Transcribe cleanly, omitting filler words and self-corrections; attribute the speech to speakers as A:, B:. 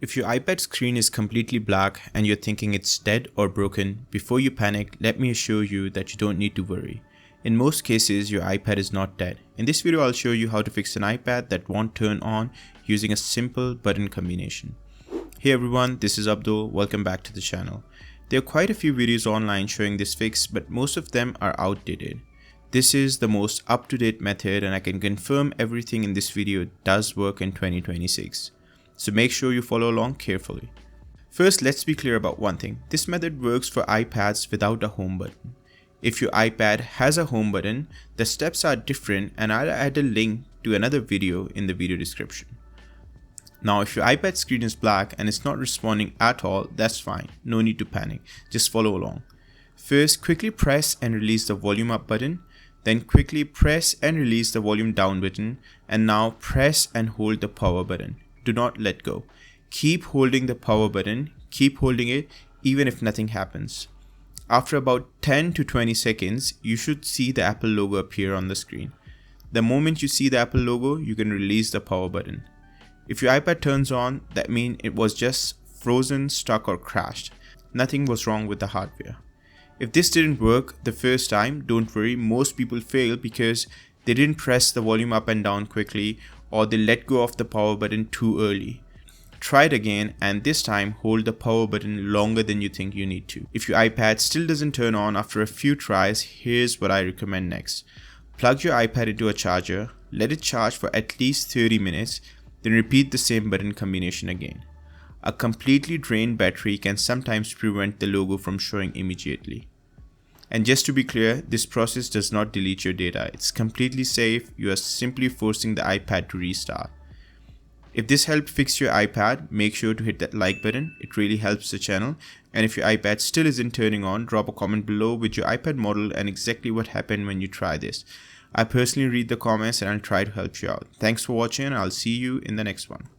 A: If your iPad screen is completely black and you're thinking it's dead or broken, before you panic, let me assure you that you don't need to worry. In most cases, your iPad is not dead. In this video, I'll show you how to fix an iPad that won't turn on using a simple button combination. Hey everyone, this is Abdul. Welcome back to the channel. There are quite a few videos online showing this fix, but most of them are outdated. This is the most up-to-date method, and I can confirm everything in this video does work in 2026. So make sure you follow along carefully. First, let's be clear about one thing. This method works for iPads without a home button. If your iPad has a home button, the steps are different, and I'll add a link to another video in the video description. Now, if your iPad screen is black and it's not responding at all, that's fine. No need to panic. Just follow along. First, quickly press and release the volume up button. Then quickly press and release the volume down button. And now press and hold the power button. Do not let go. Keep holding the power button. Keep holding it even if nothing happens. After about 10 to 20 seconds, you should see the Apple logo appear on the screen. The moment you see the Apple logo, you can release the power button. If your iPad turns on, that means it was just frozen, stuck, or crashed. Nothing was wrong with the hardware. If this didn't work the first time, don't worry. Most people fail because they didn't press the volume up and down quickly, or they let go of the power button too early. Try it again, and this time hold the power button longer than you think you need to. If your iPad still doesn't turn on after a few tries, here's what I recommend next. Plug your iPad into a charger, let it charge for at least 30 minutes, then repeat the same button combination again. A completely drained battery can sometimes prevent the logo from showing immediately. And just to be clear, this process does not delete your data. It's completely safe. You are simply forcing the iPad to restart. If this helped fix your iPad, make sure to hit that like button. It really helps the channel. And if your iPad still isn't turning on, drop a comment below with your iPad model and exactly what happened when you try this. I personally read the comments and I'll try to help you out. Thanks for watching, and I'll see you in the next one.